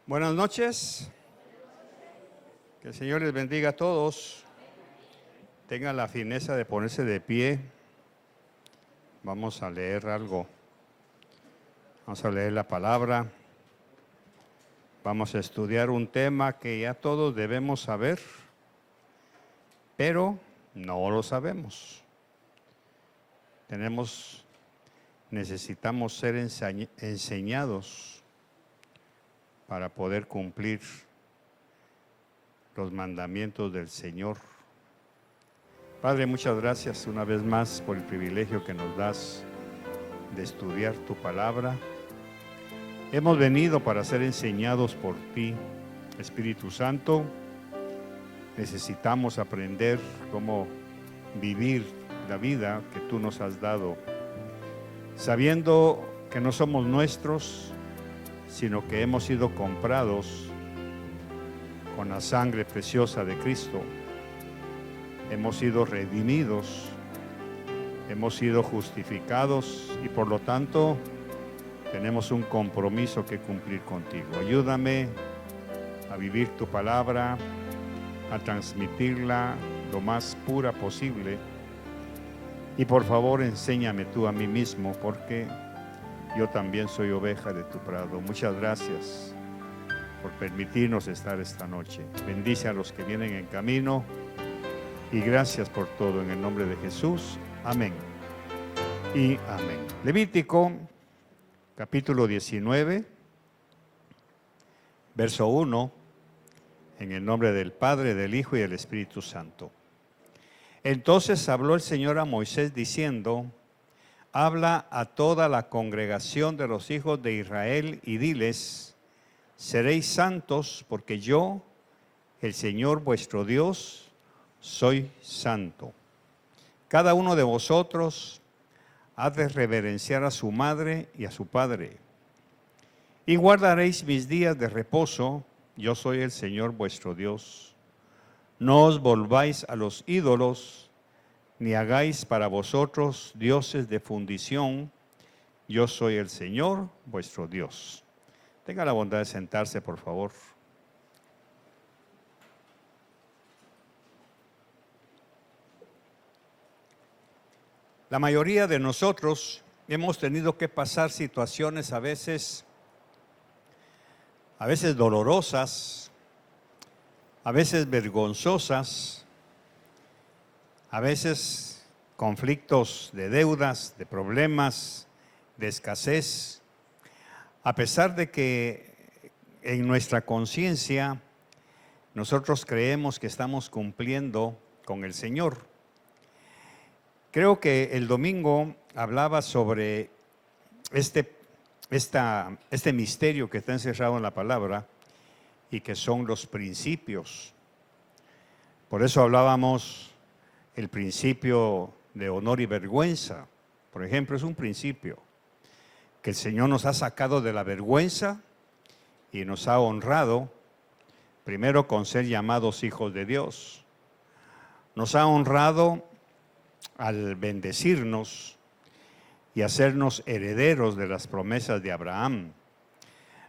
Buenas noches. Que el Señor les bendiga a todos. Tengan la fineza de ponerse de pie. Vamos a leer algo. Vamos a leer la palabra. Vamos a estudiar un tema que ya todos debemos saber, pero no lo sabemos. Necesitamos ser enseñados para poder cumplir los mandamientos del Señor. Padre, muchas gracias una vez más por el privilegio que nos das de estudiar tu palabra. Hemos venido para ser enseñados por ti, Espíritu Santo. Necesitamos aprender cómo vivir la vida que tú nos has dado, sabiendo que no somos nuestros, sino que hemos sido comprados con la sangre preciosa de Cristo. Hemos sido redimidos, hemos sido justificados y por lo tanto tenemos un compromiso que cumplir contigo. Ayúdame a vivir tu palabra, a transmitirla lo más pura posible y por favor enséñame tú a mí mismo, porque yo también soy oveja de tu prado. Muchas gracias por permitirnos estar esta noche. Bendice a los que vienen en camino y gracias por todo en el nombre de Jesús. Amén y amén. Levítico capítulo 19, verso 1, en el nombre del Padre, del Hijo y del Espíritu Santo. Entonces habló el Señor a Moisés diciendo: habla a toda la congregación de los hijos de Israel y diles: seréis santos, porque yo, el Señor vuestro Dios, soy santo. Cada uno de vosotros ha de reverenciar a su madre y a su padre. Y guardaréis mis días de reposo, yo soy el Señor vuestro Dios. No os volváis a los ídolos, ni hagáis para vosotros dioses de fundición. Yo soy el Señor, vuestro Dios. Tenga la bondad de sentarse, por favor. La mayoría de nosotros hemos tenido que pasar situaciones a veces dolorosas, a veces vergonzosas, a veces conflictos de deudas, de problemas, de escasez, a pesar de que en nuestra conciencia nosotros creemos que estamos cumpliendo con el Señor. Creo que el domingo hablaba sobre este misterio que está encerrado en la palabra y que son los principios. Por eso hablábamos el principio de honor y vergüenza. Por ejemplo, es un principio que el Señor nos ha sacado de la vergüenza y nos ha honrado, primero con ser llamados hijos de Dios. Nos ha honrado al bendecirnos y hacernos herederos de las promesas de Abraham.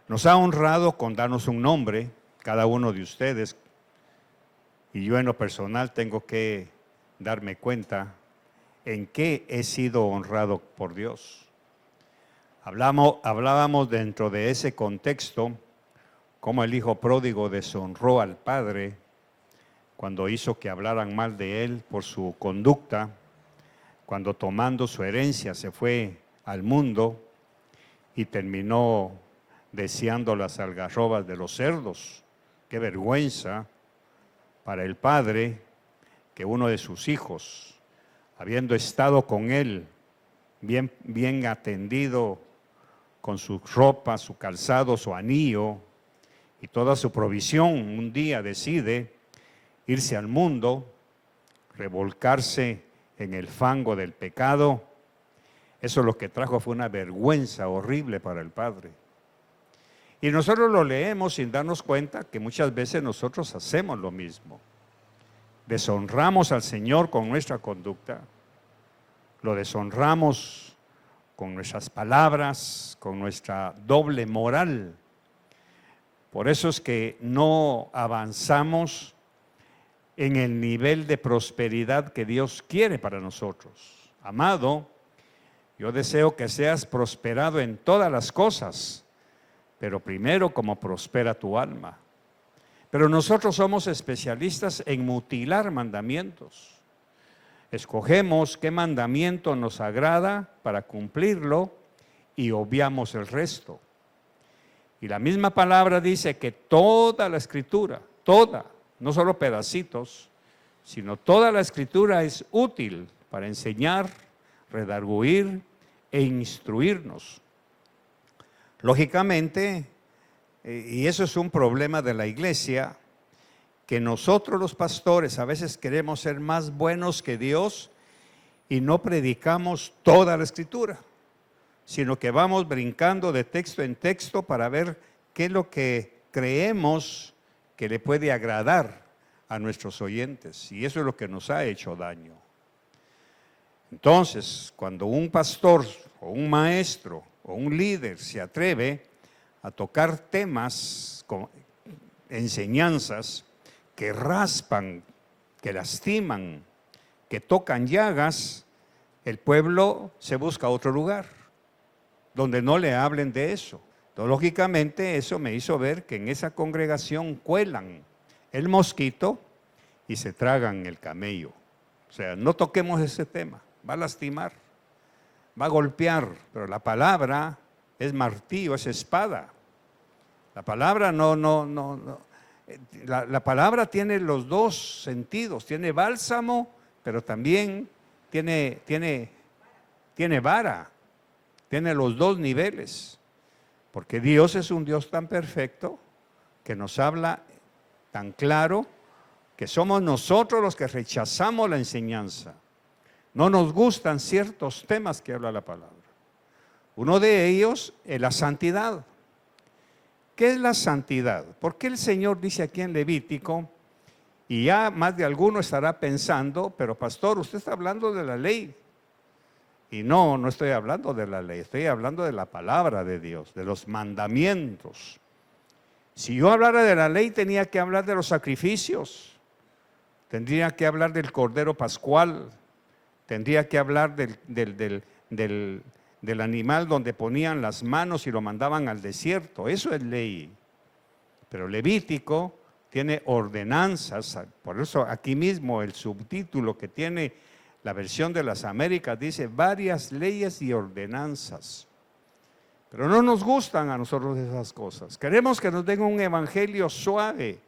Nos ha honrado con darnos un nombre, cada uno de ustedes, y yo en lo personal tengo que darme cuenta en qué he sido honrado por Dios. Hablábamos dentro de ese contexto cómo el hijo pródigo deshonró al padre cuando hizo que hablaran mal de él por su conducta, cuando tomando su herencia se fue al mundo y terminó deseando las algarrobas de los cerdos. Qué vergüenza para el padre que uno de sus hijos, habiendo estado con él, bien atendido, con su ropa, su calzado, su anillo y toda su provisión, un día decide irse al mundo revolcarse en el fango del pecado. Eso lo que trajo fue una vergüenza horrible para el Padre. Y nosotros lo leemos sin darnos cuenta que muchas veces nosotros hacemos lo mismo. Deshonramos al Señor con nuestra conducta, lo deshonramos con nuestras palabras, con nuestra doble moral. Por eso es que no avanzamos en el nivel de prosperidad que Dios quiere para nosotros. Amado, yo deseo que seas prosperado en todas las cosas, pero primero como prospera tu alma. Pero nosotros somos especialistas en mutilar mandamientos. Escogemos qué mandamiento nos agrada para cumplirlo y obviamos el resto. Y la misma palabra dice que toda la Escritura, toda, no solo pedacitos, sino toda la Escritura es útil para enseñar, redarguir e instruirnos. Lógicamente, y eso es un problema de la iglesia, que nosotros los pastores a veces queremos ser más buenos que Dios y no predicamos toda la Escritura, sino que vamos brincando de texto en texto para ver qué es lo que creemos que le puede agradar a nuestros oyentes, y eso es lo que nos ha hecho daño. Entonces, cuando un pastor o un maestro o un líder se atreve a tocar temas, enseñanzas que raspan, que lastiman, que tocan llagas, el pueblo se busca otro lugar donde no le hablen de eso. Entonces, lógicamente, eso me hizo ver que en esa congregación cuelan el mosquito y se tragan el camello. O sea, no toquemos ese tema, va a lastimar, va a golpear, pero la palabra es martillo, es espada. La palabra la palabra tiene los dos sentidos, tiene bálsamo, pero también tiene vara, tiene los dos niveles, porque Dios es un Dios tan perfecto que nos habla tan claro que somos nosotros los que rechazamos la enseñanza. No nos gustan ciertos temas que habla la palabra. Uno de ellos es la santidad. ¿Qué es la santidad? ¿Por qué el Señor dice aquí en Levítico? Y ya más de alguno estará pensando, pero pastor, usted está hablando de la ley. Y no estoy hablando de la ley, estoy hablando de la palabra de Dios, de los mandamientos. Si yo hablara de la ley, tenía que hablar de los sacrificios, tendría que hablar del Cordero Pascual, tendría que hablar del animal donde ponían las manos y lo mandaban al desierto. Eso es ley. Pero Levítico tiene ordenanzas. Por eso aquí mismo el subtítulo que tiene la versión de las Américas dice varias leyes y ordenanzas. Pero no nos gustan a nosotros esas cosas. Queremos que nos den un evangelio suave,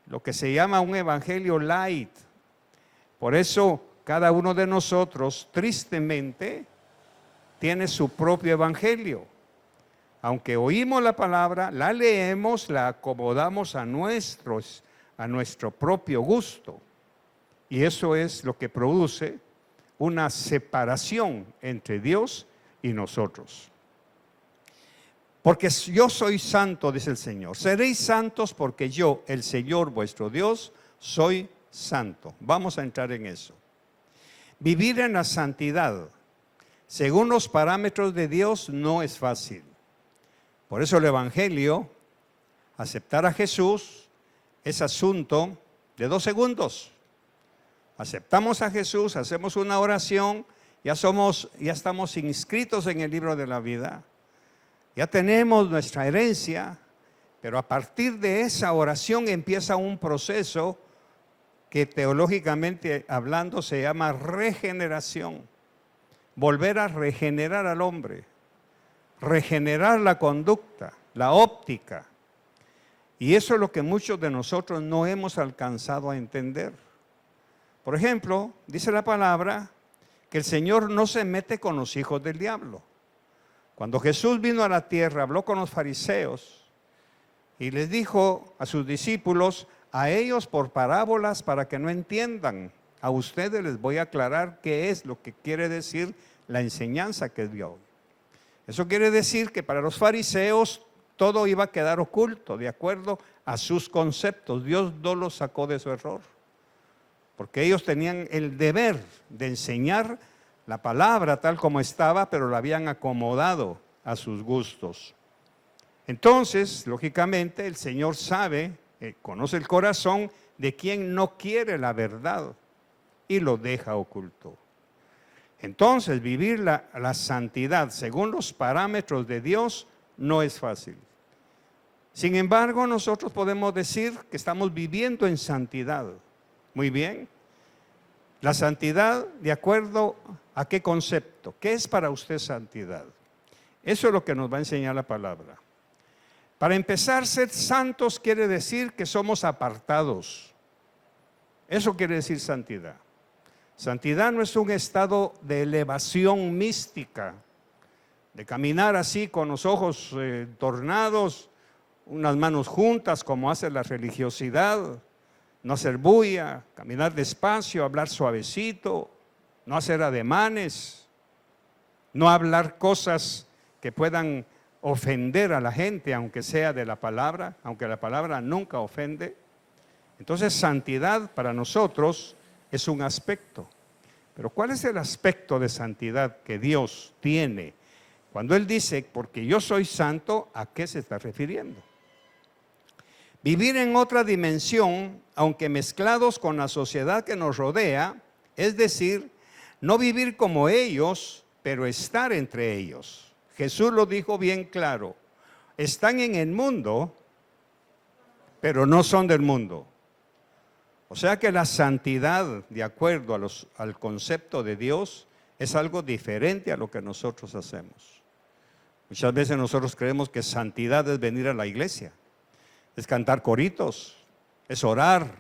lo que se llama un evangelio light. Por eso cada uno de nosotros, tristemente, tiene su propio evangelio. Aunque oímos la palabra, la leemos, la acomodamos a nuestro propio gusto. Y eso es lo que produce una separación entre Dios y nosotros. Porque yo soy santo, dice el Señor. Seréis santos porque yo, el Señor vuestro Dios, soy santo. Vamos a entrar en eso. Vivir en la santidad, según los parámetros de Dios, no es fácil. Por eso el Evangelio, aceptar a Jesús, es asunto de 2 segundos. Aceptamos a Jesús, hacemos una oración, ya estamos inscritos en el libro de la vida. Ya tenemos nuestra herencia, pero a partir de esa oración empieza un proceso que teológicamente hablando se llama regeneración. Volver a regenerar al hombre, regenerar la conducta, la óptica. Y eso es lo que muchos de nosotros no hemos alcanzado a entender. Por ejemplo, dice la palabra que el Señor no se mete con los hijos del diablo. Cuando Jesús vino a la tierra, habló con los fariseos y les dijo a sus discípulos, a ellos por parábolas para que no entiendan, a ustedes les voy a aclarar qué es lo que quiere decir la enseñanza que dio. Eso quiere decir que para los fariseos todo iba a quedar oculto de acuerdo a sus conceptos. Dios no los sacó de su error, porque ellos tenían el deber de enseñar la palabra tal como estaba, pero la habían acomodado a sus gustos. Entonces, lógicamente, el Señor sabe, conoce el corazón de quien no quiere la verdad y lo deja oculto. Entonces, vivir la santidad según los parámetros de Dios no es fácil. Sin embargo, nosotros podemos decir que estamos viviendo en santidad. Muy bien. La santidad, ¿de acuerdo a qué concepto? ¿Qué es para usted santidad? Eso es lo que nos va a enseñar la palabra. Para empezar, ser santos quiere decir que somos apartados. Eso quiere decir santidad. Santidad no es un estado de elevación mística, de caminar así con los ojos tornados, unas manos juntas como hace la religiosidad, no hacer bulla, caminar despacio, hablar suavecito, no hacer ademanes, no hablar cosas que puedan ofender a la gente, aunque sea de la palabra, aunque la palabra nunca ofende. Entonces, santidad para nosotros es un aspecto. Pero ¿cuál es el aspecto de santidad que Dios tiene? Cuando Él dice, porque yo soy santo, ¿a qué se está refiriendo? Vivir en otra dimensión, aunque mezclados con la sociedad que nos rodea, es decir, no vivir como ellos, pero estar entre ellos. Jesús lo dijo bien claro, están en el mundo, pero no son del mundo. O sea que la santidad, de acuerdo al concepto de Dios, es algo diferente a lo que nosotros hacemos. Muchas veces nosotros creemos que santidad es venir a la iglesia, es cantar coritos, es orar,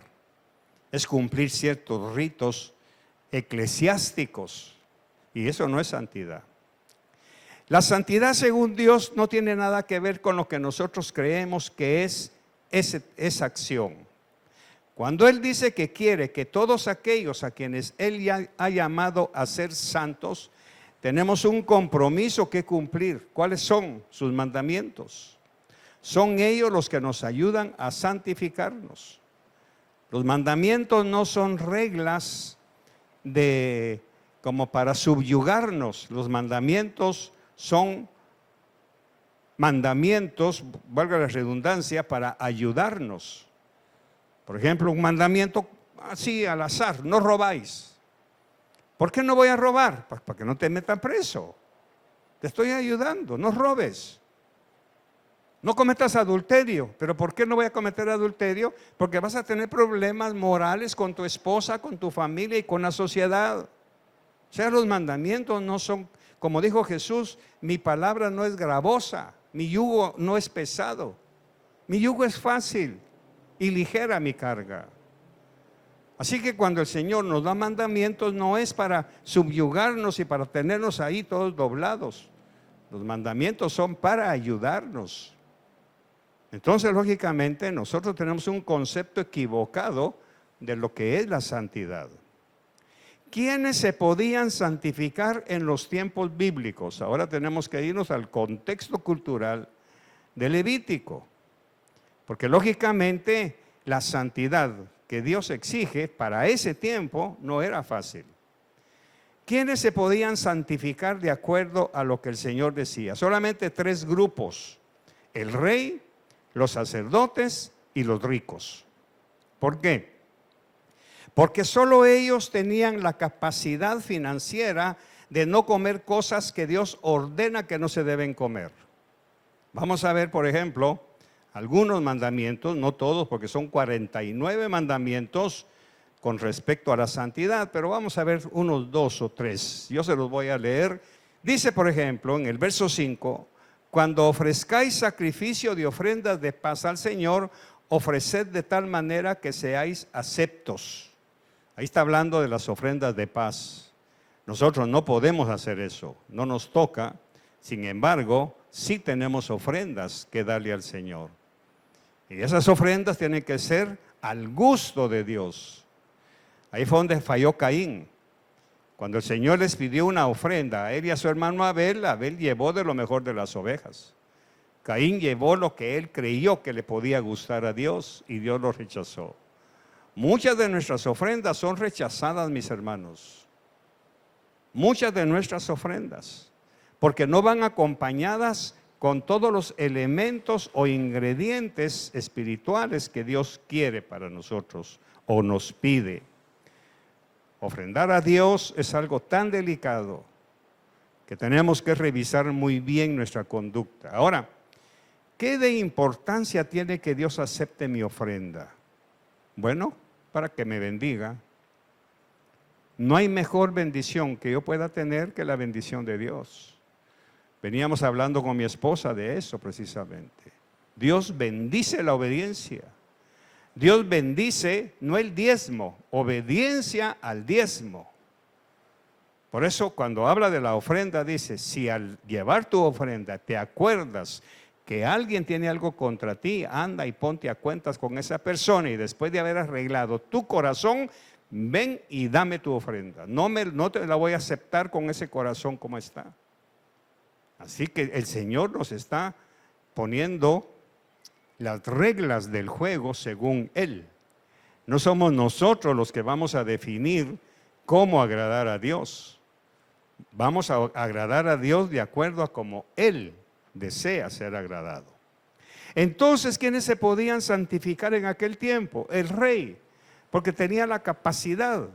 es cumplir ciertos ritos eclesiásticos, y eso no es santidad. La santidad según Dios no tiene nada que ver con lo que nosotros creemos que es esa acción. Cuando Él dice que quiere que todos aquellos a quienes Él ya ha llamado a ser santos, tenemos un compromiso que cumplir. ¿Cuáles son sus mandamientos? Son ellos los que nos ayudan a santificarnos. Los mandamientos no son reglas como para subyugarnos. Los mandamientos son mandamientos, valga la redundancia, para ayudarnos. Por ejemplo, un mandamiento así al azar, no robáis. ¿Por qué no voy a robar? Pues para que no te metan preso. Te estoy ayudando, no robes. No cometas adulterio. ¿Pero por qué no voy a cometer adulterio? Porque vas a tener problemas morales con tu esposa, con tu familia y con la sociedad. O sea, los mandamientos no son, como dijo Jesús, mi palabra no es gravosa, mi yugo no es pesado. Mi yugo es fácil y ligera mi carga. Así que cuando el Señor nos da mandamientos no es para subyugarnos y para tenernos ahí todos doblados. Los mandamientos son para ayudarnos. Entonces, lógicamente, nosotros tenemos un concepto equivocado de lo que es la santidad. ¿Quiénes se podían santificar en los tiempos bíblicos? Ahora tenemos que irnos al contexto cultural de Levítico. Porque lógicamente la santidad que Dios exige para ese tiempo no era fácil. ¿Quiénes se podían santificar de acuerdo a lo que el Señor decía? Solamente 3 grupos: el rey, los sacerdotes y los ricos. ¿Por qué? Porque solo ellos tenían la capacidad financiera de no comer cosas que Dios ordena que no se deben comer. Vamos a ver, por ejemplo, algunos mandamientos, no todos, porque son 49 mandamientos con respecto a la santidad, pero vamos a ver unos 2 o 3. Yo se los voy a leer. Dice, por ejemplo, en el verso 5, cuando ofrezcáis sacrificio de ofrendas de paz al Señor, ofreced de tal manera que seáis aceptos. Ahí está hablando de las ofrendas de paz. Nosotros no podemos hacer eso, no nos toca. Sin embargo, sí tenemos ofrendas que darle al Señor. Y esas ofrendas tienen que ser al gusto de Dios. Ahí fue donde falló Caín. Cuando el Señor les pidió una ofrenda a él y a su hermano Abel, Abel llevó de lo mejor de las ovejas. Caín llevó lo que él creyó que le podía gustar a Dios y Dios lo rechazó. Muchas de nuestras ofrendas son rechazadas, mis hermanos. Muchas de nuestras ofrendas, porque no van acompañadas con todos los elementos o ingredientes espirituales que Dios quiere para nosotros o nos pide. Ofrendar a Dios es algo tan delicado que tenemos que revisar muy bien nuestra conducta. Ahora, ¿qué de importancia tiene que Dios acepte mi ofrenda? Bueno, para que me bendiga. No hay mejor bendición que yo pueda tener que la bendición de Dios. Veníamos hablando con mi esposa de eso precisamente. Dios bendice la obediencia. Dios bendice no el diezmo, obediencia al diezmo. Por eso cuando habla de la ofrenda dice, si al llevar tu ofrenda te acuerdas que alguien tiene algo contra ti, anda y ponte a cuentas con esa persona y después de haber arreglado tu corazón, ven y dame tu ofrenda. No te la voy a aceptar con ese corazón como está. Así que el Señor nos está poniendo las reglas del juego según Él. No somos nosotros los que vamos a definir cómo agradar a Dios. Vamos a agradar a Dios de acuerdo a cómo Él desea ser agradado. Entonces, ¿quiénes se podían santificar en aquel tiempo? El rey, porque tenía la capacidad.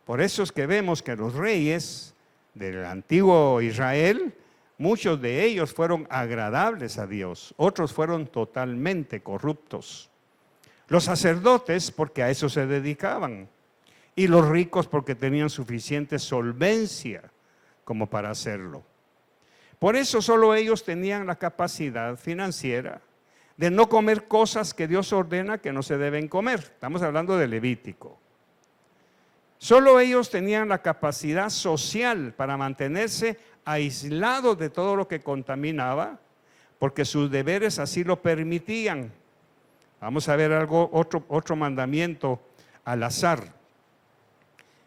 Por eso es que vemos que los reyes del antiguo Israel, muchos de ellos fueron agradables a Dios, otros fueron totalmente corruptos. Los sacerdotes, porque a eso se dedicaban, y los ricos porque tenían suficiente solvencia como para hacerlo. Por eso solo ellos tenían la capacidad financiera de no comer cosas que Dios ordena que no se deben comer. Estamos hablando de Levítico. Solo ellos tenían la capacidad social para mantenerse aislados de todo lo que contaminaba, porque sus deberes así lo permitían. Vamos a ver otro mandamiento al azar.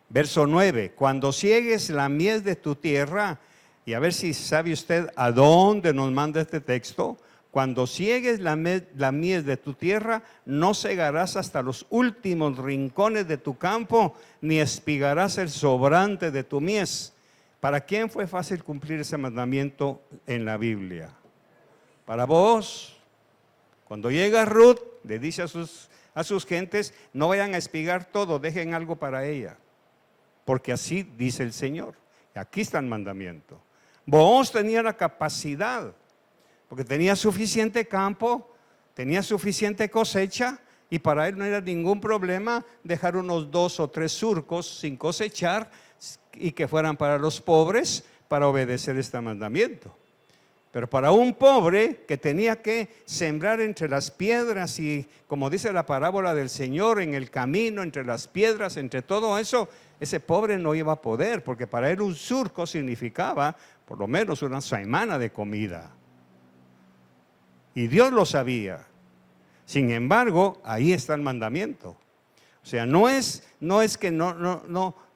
Verso 9, cuando ciegues la mies de tu tierra, y a ver si sabe usted a dónde nos manda este texto. Cuando ciegues la mies de tu tierra, no segarás hasta los últimos rincones de tu campo, ni espigarás el sobrante de tu mies. ¿Para quién fue fácil cumplir ese mandamiento en la Biblia? Para vos. Cuando llega Ruth, le dice a sus gentes, no vayan a espigar todo, dejen algo para ella. Porque así dice el Señor. Aquí está el mandamiento. Booz tenía la capacidad, porque tenía suficiente campo, tenía suficiente cosecha, y para él no era ningún problema dejar unos 2 o 3 surcos sin cosechar y que fueran para los pobres para obedecer este mandamiento. Pero para un pobre que tenía que sembrar entre las piedras y, como dice la parábola del Señor, en el camino, entre las piedras, entre todo eso, ese pobre no iba a poder, porque para él un surco significaba por lo menos una semana de comida. Y Dios lo sabía. Sin embargo, ahí está el mandamiento. O sea, no es que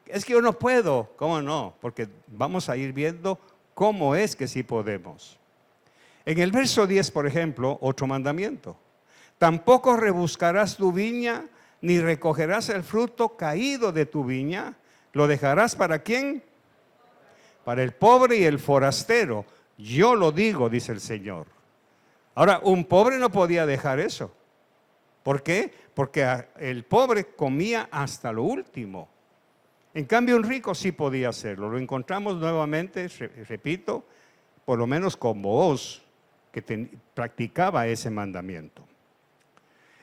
es que yo no puedo. ¿Cómo no? Porque vamos a ir viendo cómo es que sí podemos. En el verso 10, por ejemplo, otro mandamiento. Tampoco rebuscarás tu viña, ni recogerás el fruto caído de tu viña. ¿Lo dejarás para quién? Para el pobre y el forastero. Yo lo digo, dice el Señor. Ahora, un pobre no podía dejar eso. ¿Por qué? Porque el pobre comía hasta lo último. En cambio, un rico sí podía hacerlo. Lo encontramos nuevamente, repito, por lo menos con Booz, que practicaba ese mandamiento.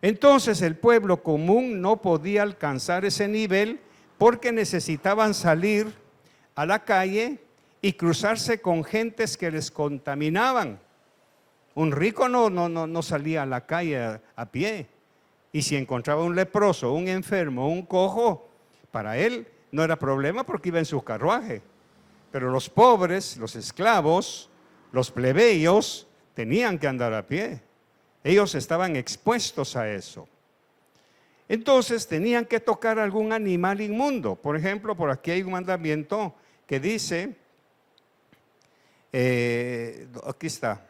Entonces, el pueblo común no podía alcanzar ese nivel porque necesitaban salir a la calle y cruzarse con gentes que les contaminaban. Un rico no salía a la calle a pie. Y si encontraba un leproso, un enfermo, un cojo, para él no era problema porque iba en su carruaje. Pero los pobres, los esclavos, los plebeyos, tenían que andar a pie. Ellos estaban expuestos a eso. Entonces tenían que tocar algún animal inmundo. Por ejemplo, por aquí hay un mandamiento que dice, aquí está.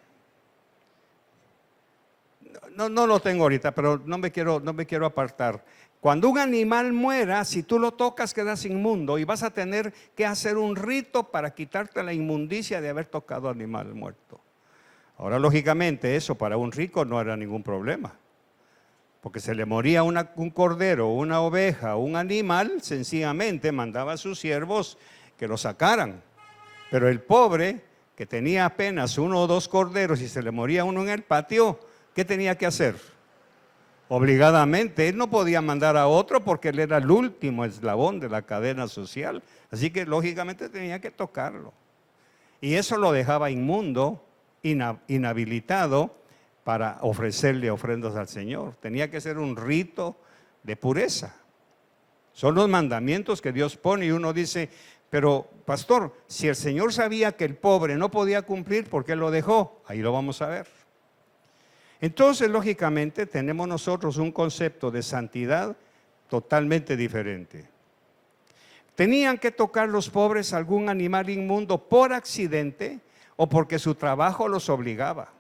No lo tengo ahorita, pero no me quiero apartar. Cuando un animal muera, si tú lo tocas quedas inmundo y vas a tener que hacer un rito para quitarte la inmundicia de haber tocado animal muerto. Ahora, lógicamente, eso para un rico no era ningún problema. Porque se le moría un cordero, una oveja, un animal, sencillamente mandaba a sus siervos que lo sacaran. Pero el pobre, que tenía apenas 1 o 2 corderos y se le moría uno en el patio, ¿qué tenía que hacer? Obligadamente, él no podía mandar a otro porque él era el último eslabón de la cadena social. Así que lógicamente tenía que tocarlo. Y eso lo dejaba inmundo, inhabilitado para ofrecerle ofrendas al Señor. Tenía que ser un rito de pureza. Son los mandamientos que Dios pone y uno dice, pero pastor, si el Señor sabía que el pobre no podía cumplir, ¿por qué lo dejó? Ahí lo vamos a ver. Entonces, lógicamente, tenemos nosotros un concepto de santidad totalmente diferente. ¿Tenían que tocar los pobres algún animal inmundo por accidente o porque su trabajo los obligaba?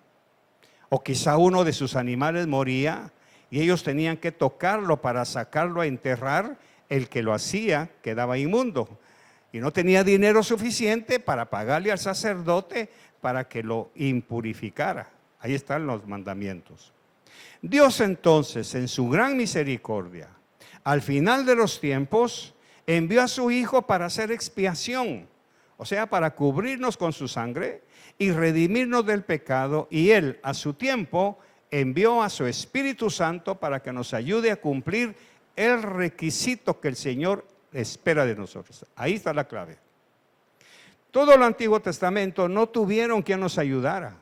O quizá uno de sus animales moría y ellos tenían que tocarlo para sacarlo a enterrar. El que lo hacía quedaba inmundo y no tenía dinero suficiente para pagarle al sacerdote para que lo impurificara. Ahí están los mandamientos. Dios entonces, en su gran misericordia, al final de los tiempos, envió a su Hijo para hacer expiación, o sea, para cubrirnos con su sangre y redimirnos del pecado, y Él, a su tiempo, envió a su Espíritu Santo para que nos ayude a cumplir el requisito que el Señor espera de nosotros. Ahí está la clave. Todo el Antiguo Testamento no tuvieron quien nos ayudara.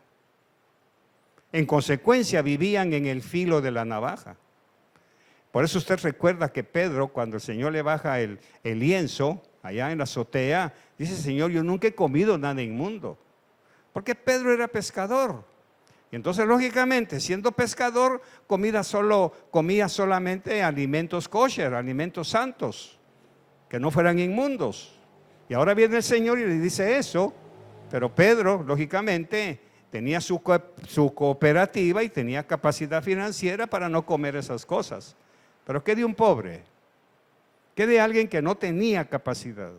En consecuencia, vivían en el filo de la navaja. Por eso usted recuerda que Pedro, cuando el Señor le baja el lienzo, allá en la azotea, dice, Señor, yo nunca he comido nada inmundo. Porque Pedro era pescador. Y entonces, lógicamente, siendo pescador, comía solamente alimentos kosher, alimentos santos, que no fueran inmundos. Y ahora viene el Señor y le dice eso, pero Pedro, lógicamente, tenía su cooperativa y tenía capacidad financiera para no comer esas cosas. Pero ¿qué de un pobre? ¿Qué de alguien que no tenía capacidad?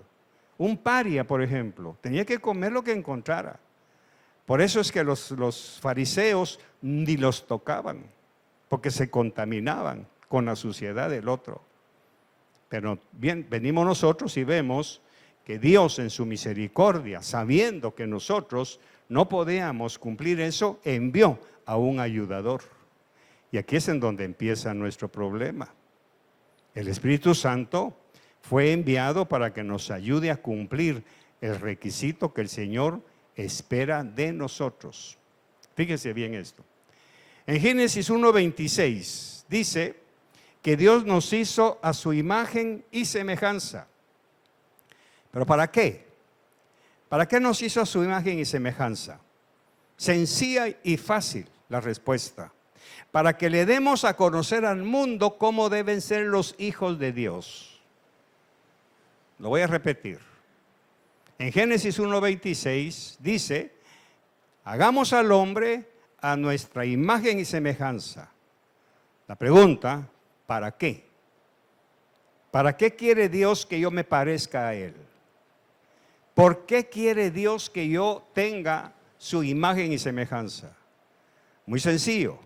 Un paria, por ejemplo, tenía que comer lo que encontrara. Por eso es que los fariseos ni los tocaban, porque se contaminaban con la suciedad del otro. Pero bien, venimos nosotros y vemos que Dios en su misericordia, sabiendo que nosotros no podíamos cumplir eso, envió a un ayudador. Y aquí es en donde empieza nuestro problema. El Espíritu Santo fue enviado para que nos ayude a cumplir el requisito que el Señor espera de nosotros. Fíjese bien esto. En Génesis 1:26 dice que Dios nos hizo a su imagen y semejanza. ¿Pero para qué? ¿Para qué nos hizo a su imagen y semejanza? Sencilla y fácil la respuesta. Para que le demos a conocer al mundo cómo deben ser los hijos de Dios. Lo voy a repetir. En Génesis 1:26 dice, hagamos al hombre a nuestra imagen y semejanza. La pregunta, ¿para qué? ¿Para qué quiere Dios que yo me parezca a Él? ¿Por qué quiere Dios que yo tenga su imagen y semejanza? Muy sencillo,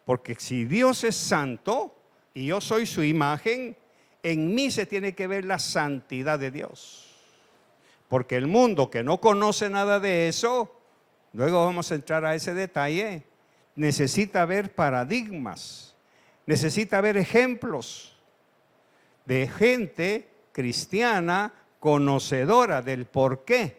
porque si Dios es santo y yo soy su imagen, en mí se tiene que ver la santidad de Dios. Porque el mundo que no conoce nada de eso, luego vamos a entrar a ese detalle, necesita ver paradigmas, necesita ver ejemplos de gente cristiana conocedora del por qué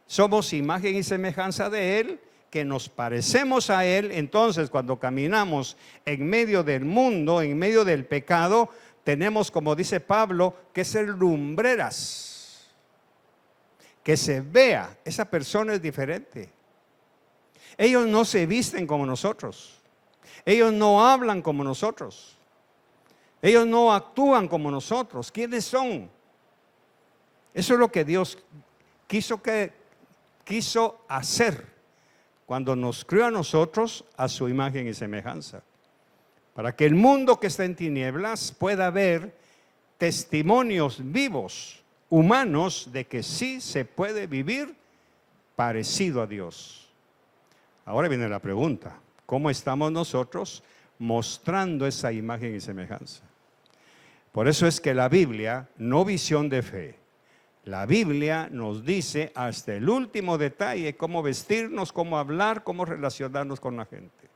somos imagen y semejanza de Él, que nos parecemos a Él. Entonces, cuando caminamos en medio del mundo, en medio del pecado, tenemos, como dice Pablo, que ser lumbreras, que se vea, esa persona es diferente. Ellos no se visten como nosotros, ellos no hablan como nosotros. Ellos no actúan como nosotros. ¿Quiénes son? Eso es lo que Dios quiso hacer cuando nos creó a nosotros a su imagen y semejanza. Para que el mundo que está en tinieblas pueda ver testimonios vivos, humanos, de que sí se puede vivir parecido a Dios. Ahora viene la pregunta: ¿cómo estamos nosotros mostrando esa imagen y semejanza? Por eso es que la Biblia, no visión de fe, la Biblia nos dice hasta el último detalle cómo vestirnos, cómo hablar, cómo relacionarnos con la gente.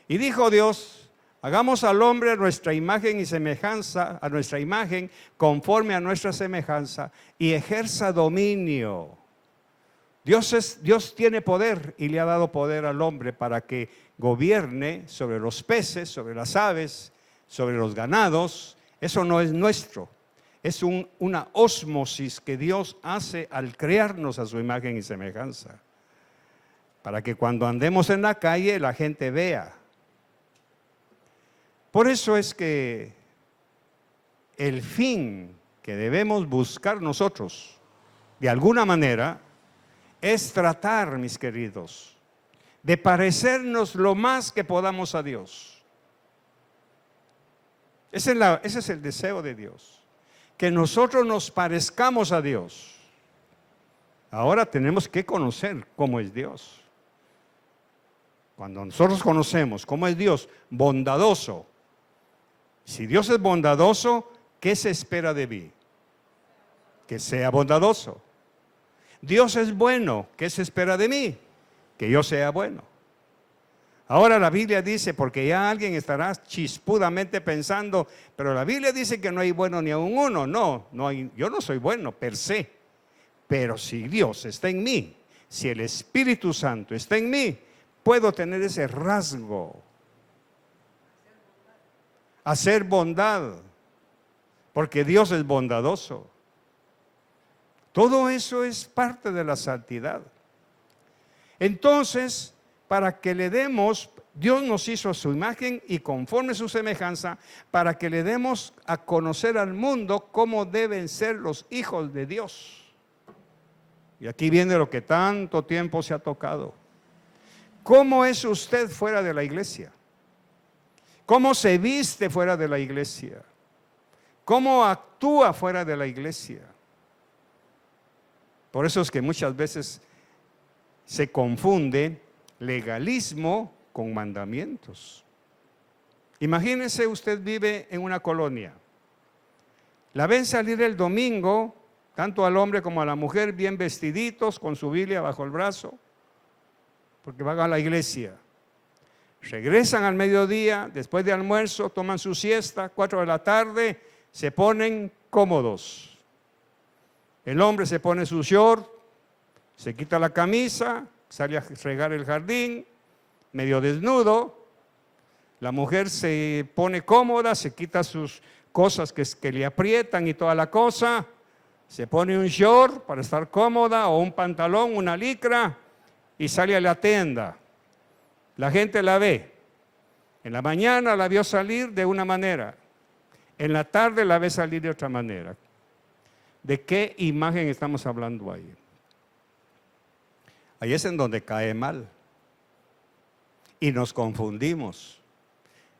Y dijo Dios: hagamos al hombre a nuestra imagen y semejanza, a nuestra imagen, conforme a nuestra semejanza, y ejerza dominio. Dios tiene poder y le ha dado poder al hombre para que gobierne sobre los peces, sobre las aves, sobre los ganados. Eso no es nuestro. Es una ósmosis que Dios hace al crearnos a su imagen y semejanza, para que cuando andemos en la calle la gente vea. Por eso es que el fin que debemos buscar nosotros, de alguna manera, es tratar, mis queridos, de parecernos lo más que podamos a Dios. Ese es el deseo de Dios, que nosotros nos parezcamos a Dios. Ahora tenemos que conocer cómo es Dios. Cuando nosotros conocemos cómo es Dios, bondadoso. Si Dios es bondadoso, ¿qué se espera de mí? Que sea bondadoso. Dios es bueno, ¿qué se espera de mí? Que yo sea bueno. Ahora la Biblia dice, porque ya alguien estará chispudamente pensando, pero la Biblia dice que no hay bueno ni aun uno. Yo no soy bueno per se, pero si Dios está en mí, si el Espíritu Santo está en mí, puedo tener ese rasgo, hacer bondad, porque Dios es bondadoso. Todo eso es parte de la santidad. Entonces, para que le demos, Dios nos hizo a su imagen y conforme a su semejanza, para que le demos a conocer al mundo cómo deben ser los hijos de Dios. Y aquí viene lo que tanto tiempo se ha tocado. ¿Cómo es usted fuera de la iglesia? ¿Cómo se viste fuera de la iglesia? ¿Cómo actúa fuera de la iglesia? Por eso es que muchas veces se confunde legalismo con mandamientos. Imagínese, usted vive en una colonia. La ven salir el domingo, tanto al hombre como a la mujer, bien vestiditos, con su Biblia bajo el brazo, porque van a la iglesia. Regresan al mediodía, después de almuerzo, toman su siesta, 4 de la tarde, se ponen cómodos. El hombre se pone su short, se quita la camisa, sale a regar el jardín, medio desnudo. La mujer se pone cómoda, se quita sus cosas que le aprietan y toda la cosa. Se pone un short para estar cómoda o un pantalón, una licra y sale a la tienda. La gente la ve. En la mañana la vio salir de una manera. En la tarde la ve salir de otra manera. ¿De qué imagen estamos hablando ahí? Ahí es en donde cae mal. Y nos confundimos.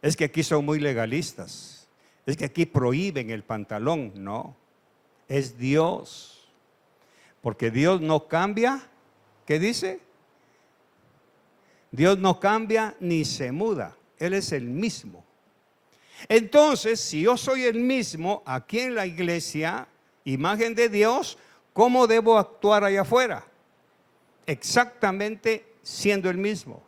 Es que aquí son muy legalistas. Es que aquí prohíben el pantalón. No, es Dios. Porque Dios no cambia. ¿Qué dice? Dios no cambia ni se muda. Él es el mismo. Entonces, si yo soy el mismo aquí en la iglesia, imagen de Dios, ¿cómo debo actuar allá afuera? Exactamente siendo el mismo.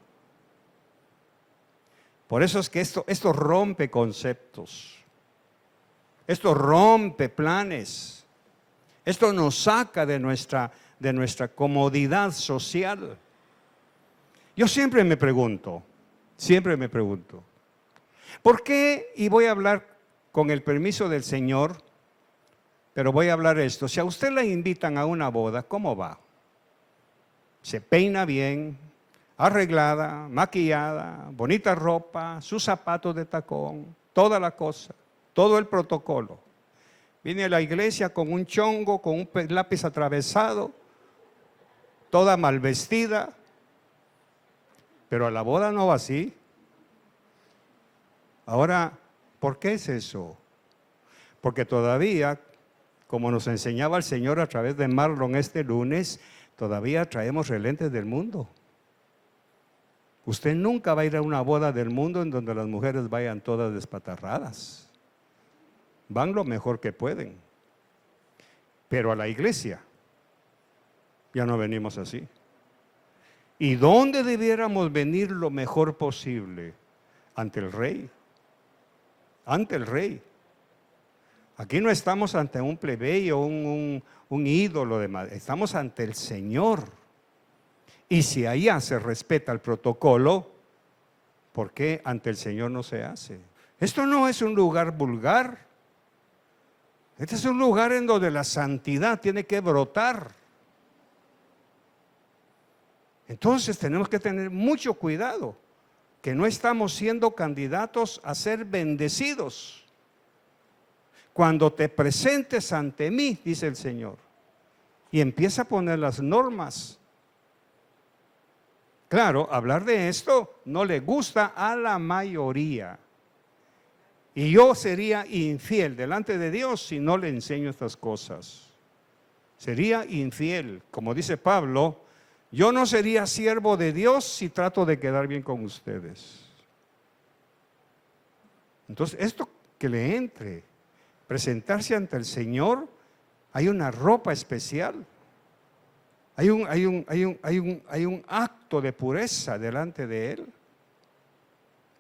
Por eso es que esto rompe conceptos. Esto rompe planes. Esto nos saca de nuestra comodidad social. Yo siempre me pregunto, ¿por qué? Y voy a hablar con el permiso del Señor, pero voy a hablar esto. Si a usted le invitan a una boda, ¿cómo va? Se peina bien, arreglada, maquillada, bonita ropa, sus zapatos de tacón, toda la cosa. todo el protocolo. Viene a la iglesia con un chongo, con un lápiz atravesado, toda mal vestida, pero a la boda no va así. Ahora, ¿por qué es eso? Porque todavía, como nos enseñaba el Señor a través de Marlon este lunes, todavía traemos relentes del mundo. Usted nunca va a ir a una boda del mundo en donde las mujeres vayan todas despatarradas. Van lo mejor que pueden. Pero a la iglesia ya no venimos así. ¿Y dónde debiéramos venir lo mejor posible? Ante el Rey. Ante el Rey. Aquí no estamos ante un plebeyo, un ídolo de madre. Estamos ante el Señor. Y si allá se respeta el protocolo, ¿por qué ante el Señor no se hace? Esto no es un lugar vulgar. Este es un lugar en donde la santidad tiene que brotar. Entonces tenemos que tener mucho cuidado, que no estamos siendo candidatos a ser bendecidos. Cuando te presentes ante mí, dice el Señor, y empieza a poner las normas. Claro, hablar de esto no le gusta a la mayoría. Y yo sería infiel delante de Dios si no le enseño estas cosas. Sería infiel, como dice Pablo, yo no sería siervo de Dios si trato de quedar bien con ustedes. Entonces, esto que le entre, presentarse ante el Señor, hay una ropa especial. Hay un acto de pureza delante de Él.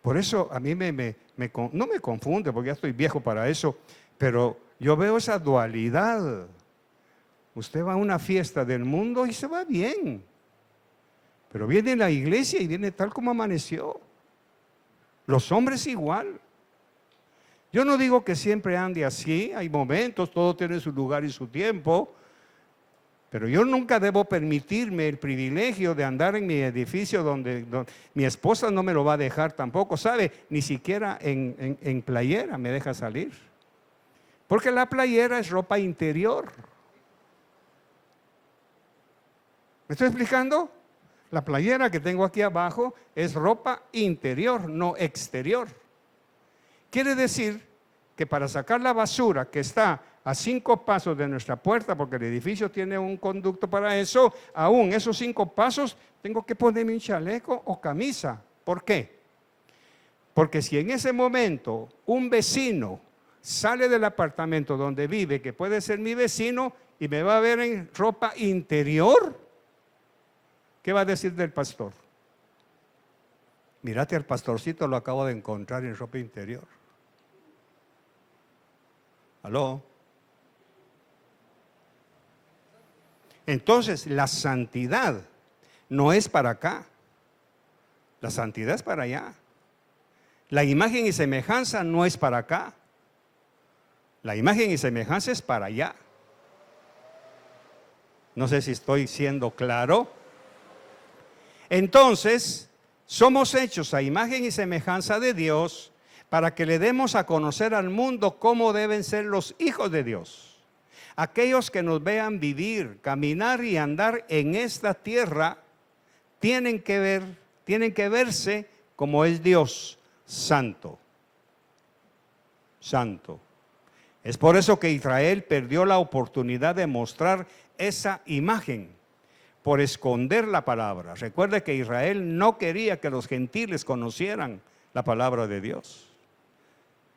Por eso a mí no me confunde, porque ya estoy viejo para eso, pero yo veo esa dualidad. Usted va a una fiesta del mundo y se va bien, pero viene a la iglesia y viene tal como amaneció. Los hombres igual. Yo no digo que siempre ande así, hay momentos, todo tiene su lugar y su tiempo. Pero yo nunca debo permitirme el privilegio de andar en mi edificio donde mi esposa no me lo va a dejar tampoco, ¿sabe? Ni siquiera en playera me deja salir. Porque la playera es ropa interior. ¿Me estoy explicando? La playera que tengo aquí abajo es ropa interior, no exterior. Quiere decir que para sacar la basura que está a 5 pasos de nuestra puerta, porque el edificio tiene un conducto para eso, aún esos 5 pasos tengo que ponerme un chaleco o camisa. ¿Por qué? Porque si en ese momento un vecino sale del apartamento donde vive, que puede ser mi vecino, y me va a ver en ropa interior, ¿qué va a decir del pastor? Mírate, al pastorcito lo acabo de encontrar en ropa interior. ¿Aló? Entonces, la santidad no es para acá. La santidad es para allá. La imagen y semejanza no es para acá. La imagen y semejanza es para allá. No sé si estoy siendo claro. Entonces, somos hechos a imagen y semejanza de Dios para que le demos a conocer al mundo cómo deben ser los hijos de Dios. Aquellos que nos vean vivir, caminar y andar en esta tierra tienen que verse como es Dios, santo. Santo. Es por eso que Israel perdió la oportunidad de mostrar esa imagen, por esconder la palabra. Recuerde que Israel no quería que los gentiles conocieran la palabra de Dios.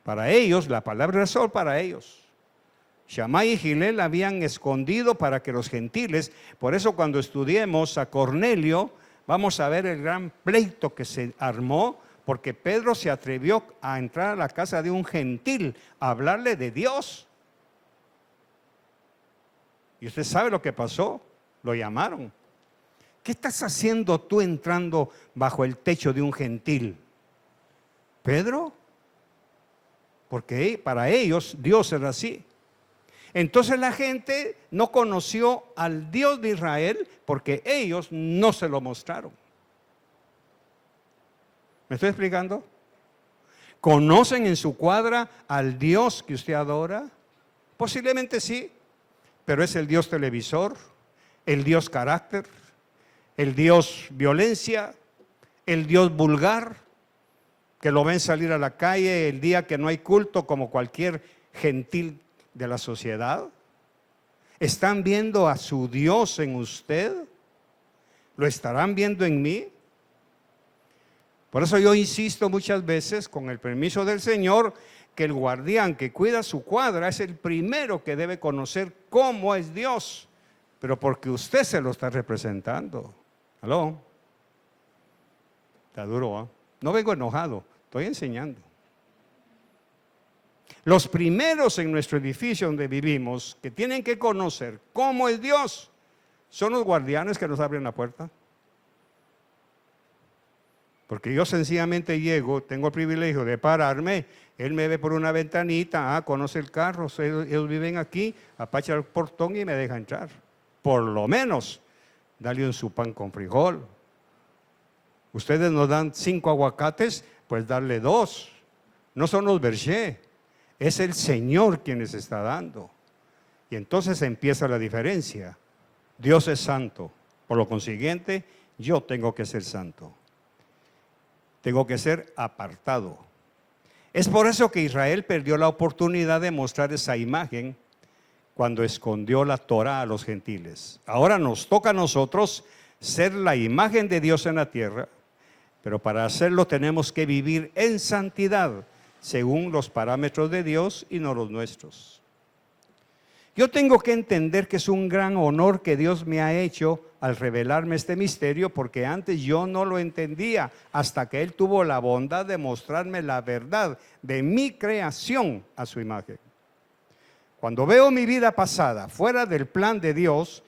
Para ellos, la palabra era solo para ellos. Shammai y Gilel la habían escondido para que los gentiles, por eso cuando estudiemos a Cornelio, vamos a ver el gran pleito que se armó, porque Pedro se atrevió a entrar a la casa de un gentil, a hablarle de Dios. Y usted sabe lo que pasó, lo llamaron. ¿Qué estás haciendo tú entrando bajo el techo de un gentil? Pedro, porque para ellos Dios era así. Entonces la gente no conoció al Dios de Israel porque ellos no se lo mostraron. ¿Me estoy explicando? ¿Conocen en su cuadra al Dios que usted adora? Posiblemente sí, pero es el Dios televisor, el Dios carácter, el Dios violencia, el Dios vulgar, que lo ven salir a la calle el día que no hay culto como cualquier gentil de la sociedad. ¿Están viendo a su Dios en usted? ¿Lo estarán viendo en mí? Por eso yo insisto muchas veces, con el permiso del Señor, que el guardián que cuida su cuadra es el primero que debe conocer cómo es Dios, pero porque usted se lo está representando. ¿Aló? Está duro, ¿eh? No vengo enojado, estoy enseñando. Los primeros en nuestro edificio donde vivimos, que tienen que conocer cómo es Dios, son los guardianes que nos abren la puerta. Porque yo sencillamente llego, tengo el privilegio de pararme, él me ve por una ventanita, conoce el carro, ellos viven aquí, apacha el portón y me deja entrar. Por lo menos, dale un su pan con frijol. Ustedes nos dan 5 aguacates, pues darle 2. No son los Berger, es el Señor quien les está dando. Y entonces empieza la diferencia. Dios es santo, por lo consiguiente, yo tengo que ser santo. Tengo que ser apartado. Es por eso que Israel perdió la oportunidad de mostrar esa imagen cuando escondió la Torá a los gentiles. Ahora nos toca a nosotros ser la imagen de Dios en la tierra, pero para hacerlo tenemos que vivir en santidad, según los parámetros de Dios y no los nuestros. Yo tengo que entender que es un gran honor que Dios me ha hecho al revelarme este misterio, porque antes yo no lo entendía hasta que Él tuvo la bondad de mostrarme la verdad de mi creación a su imagen. Cuando veo mi vida pasada fuera del plan de Dios,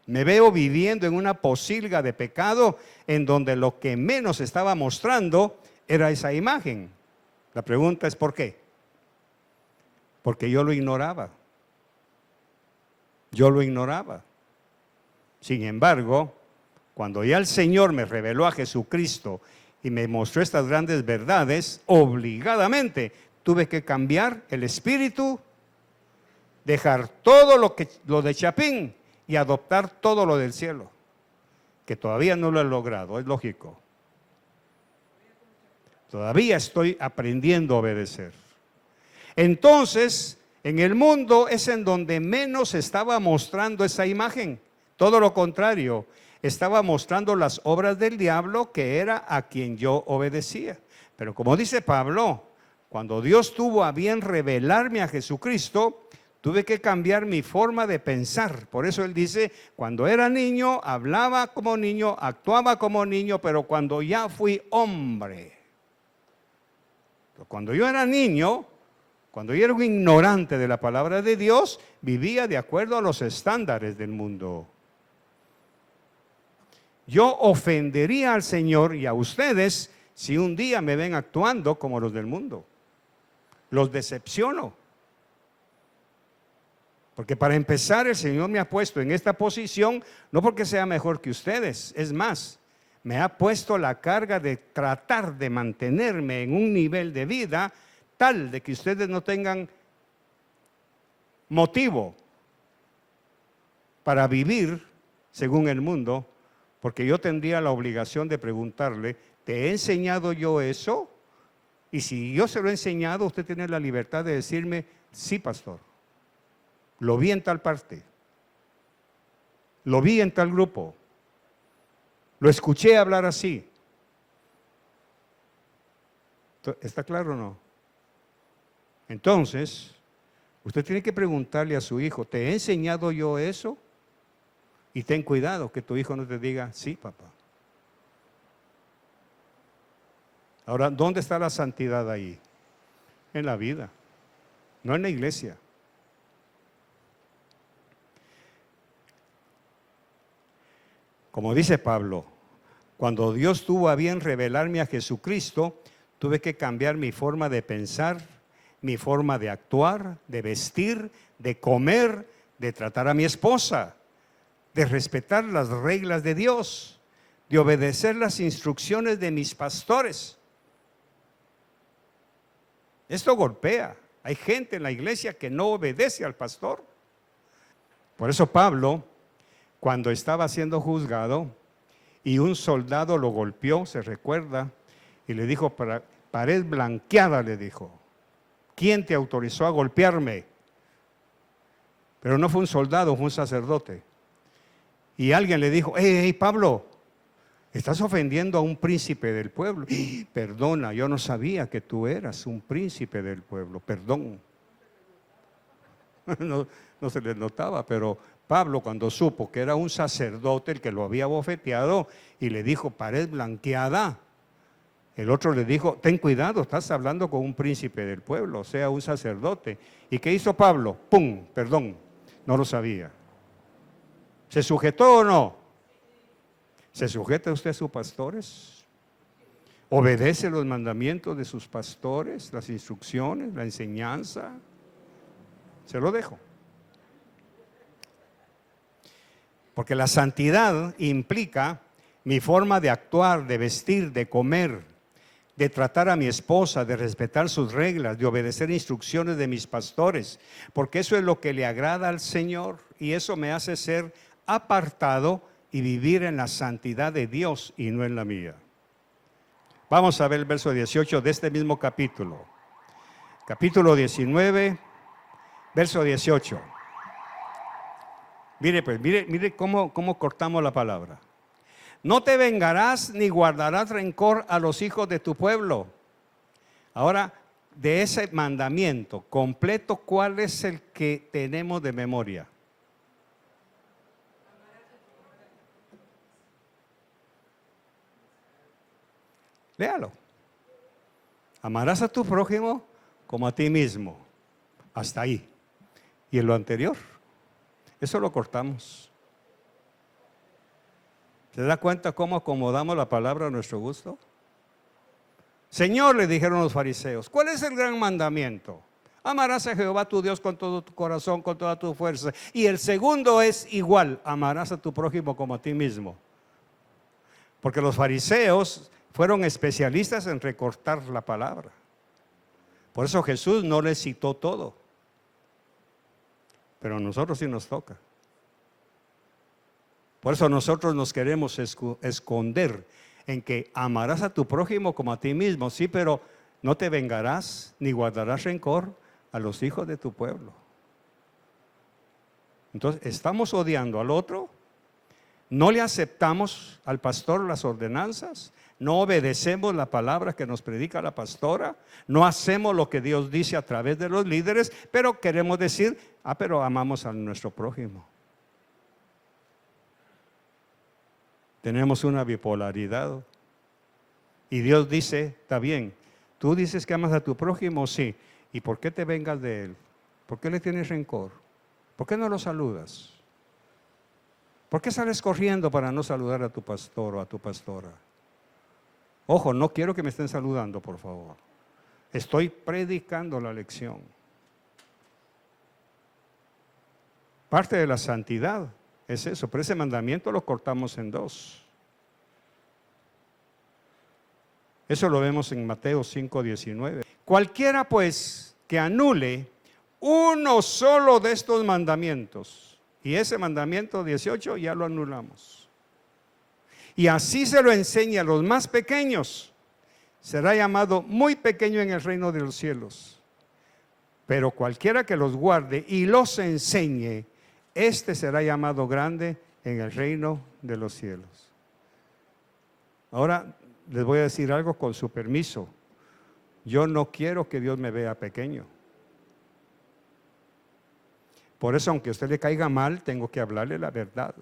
me veo viviendo en una posilga de pecado en donde lo que menos estaba mostrando era esa imagen. La pregunta es ¿por qué? Porque yo lo ignoraba. Yo lo ignoraba. Sin embargo, cuando ya el Señor me reveló a Jesucristo y me mostró estas grandes verdades, obligadamente tuve que cambiar el espíritu, dejar todo lo de Chapín y adoptar todo lo del cielo, que todavía no lo he logrado, es lógico. Todavía estoy aprendiendo a obedecer. Entonces, en el mundo es en donde menos estaba mostrando esa imagen. Todo lo contrario, estaba mostrando las obras del diablo, que era a quien yo obedecía. Pero como dice Pablo, cuando Dios tuvo a bien revelarme a Jesucristo, tuve que cambiar mi forma de pensar. Por eso él dice, cuando era niño, hablaba como niño, actuaba como niño, pero cuando ya fui hombre. Cuando yo era niño, cuando yo era un ignorante de la palabra de Dios, vivía de acuerdo a los estándares del mundo. Yo ofendería al Señor y a ustedes si un día me ven actuando como los del mundo. Los decepciono. Porque para empezar, el Señor me ha puesto en esta posición, no porque sea mejor que ustedes, es más, me ha puesto la carga de tratar de mantenerme en un nivel de vida tal de que ustedes no tengan motivo para vivir según el mundo, porque yo tendría la obligación de preguntarle, ¿te he enseñado yo eso? Y si yo se lo he enseñado, usted tiene la libertad de decirme, sí, pastor, lo vi en tal parte, lo vi en tal grupo, lo escuché hablar así. ¿Está claro o no? Entonces, usted tiene que preguntarle a su hijo, ¿te he enseñado yo eso? Y ten cuidado que tu hijo no te diga, sí, papá. Ahora, ¿dónde está la santidad ahí? En la vida, no en la iglesia. Como dice Pablo, cuando Dios tuvo a bien revelarme a Jesucristo, tuve que cambiar mi forma de pensar, mi forma de actuar, de vestir, de comer, de tratar a mi esposa, de respetar las reglas de Dios, de obedecer las instrucciones de mis pastores. Esto golpea. Hay gente en la iglesia que no obedece al pastor. Por eso Pablo, cuando estaba siendo juzgado y un soldado lo golpeó, se recuerda, y le dijo, pared blanqueada, le dijo, ¿quién te autorizó a golpearme? Pero no fue un soldado, fue un sacerdote. Y alguien le dijo, hey, Pablo, estás ofendiendo a un príncipe del pueblo. Perdona, yo no sabía que tú eras un príncipe del pueblo, perdón. No se le notaba, pero Pablo, cuando supo que era un sacerdote el que lo había bofeteado y le dijo, pared blanqueada, el otro le dijo, ten cuidado, estás hablando con un príncipe del pueblo, o sea, un sacerdote. ¿Y qué hizo Pablo? ¡Pum! Perdón, no lo sabía. ¿Se sujetó o no? ¿Se sujeta usted a sus pastores? ¿Obedece los mandamientos de sus pastores, las instrucciones, la enseñanza? Se lo dejo. Porque la santidad implica mi forma de actuar, de vestir, de comer, de tratar a mi esposa, de respetar sus reglas, de obedecer instrucciones de mis pastores, porque eso es lo que le agrada al Señor y eso me hace ser apartado y vivir en la santidad de Dios y no en la mía. Vamos a ver el verso 18 de este mismo capítulo. Capítulo 19, verso 18. Mire cómo cortamos la palabra. No te vengarás ni guardarás rencor a los hijos de tu pueblo. Ahora, de ese mandamiento completo, ¿cuál es el que tenemos de memoria? Léalo. Amarás a tu prójimo como a ti mismo. Hasta ahí. ¿Y en lo anterior? Eso lo cortamos. ¿Se da cuenta cómo acomodamos la palabra a nuestro gusto? Señor, le dijeron los fariseos, ¿cuál es el gran mandamiento? Amarás a Jehová tu Dios con todo tu corazón, con toda tu fuerza. Y el segundo es igual, amarás a tu prójimo como a ti mismo. Porque los fariseos fueron especialistas en recortar la palabra. Por eso Jesús no les citó todo. Pero a nosotros sí nos toca. Por eso nosotros nos queremos esconder en que amarás a tu prójimo como a ti mismo. Sí, pero no te vengarás ni guardarás rencor a los hijos de tu pueblo. Entonces, estamos odiando al otro, no le aceptamos al pastor las ordenanzas, no obedecemos la palabra que nos predica la pastora, no hacemos lo que Dios dice a través de los líderes, pero queremos decir, pero amamos a nuestro prójimo. Tenemos una bipolaridad. Y Dios dice, está bien, tú dices que amas a tu prójimo, sí. ¿Y por qué te vengas de él? ¿Por qué le tienes rencor? ¿Por qué no lo saludas? ¿Por qué sales corriendo para no saludar a tu pastor o a tu pastora? Ojo, no quiero que me estén saludando, por favor. Estoy predicando la lección. Parte de la santidad es eso, pero ese mandamiento lo cortamos en dos. Eso lo vemos en Mateo 5:19. Cualquiera pues que anule uno solo de estos mandamientos, y ese mandamiento 18 ya lo anulamos, y así se lo enseña a los más pequeños, será llamado muy pequeño en el reino de los cielos. Pero cualquiera que los guarde y los enseñe, este será llamado grande en el reino de los cielos. Ahora les voy a decir algo con su permiso. Yo no quiero que Dios me vea pequeño. Por eso, aunque a usted le caiga mal, tengo que hablarle la verdad.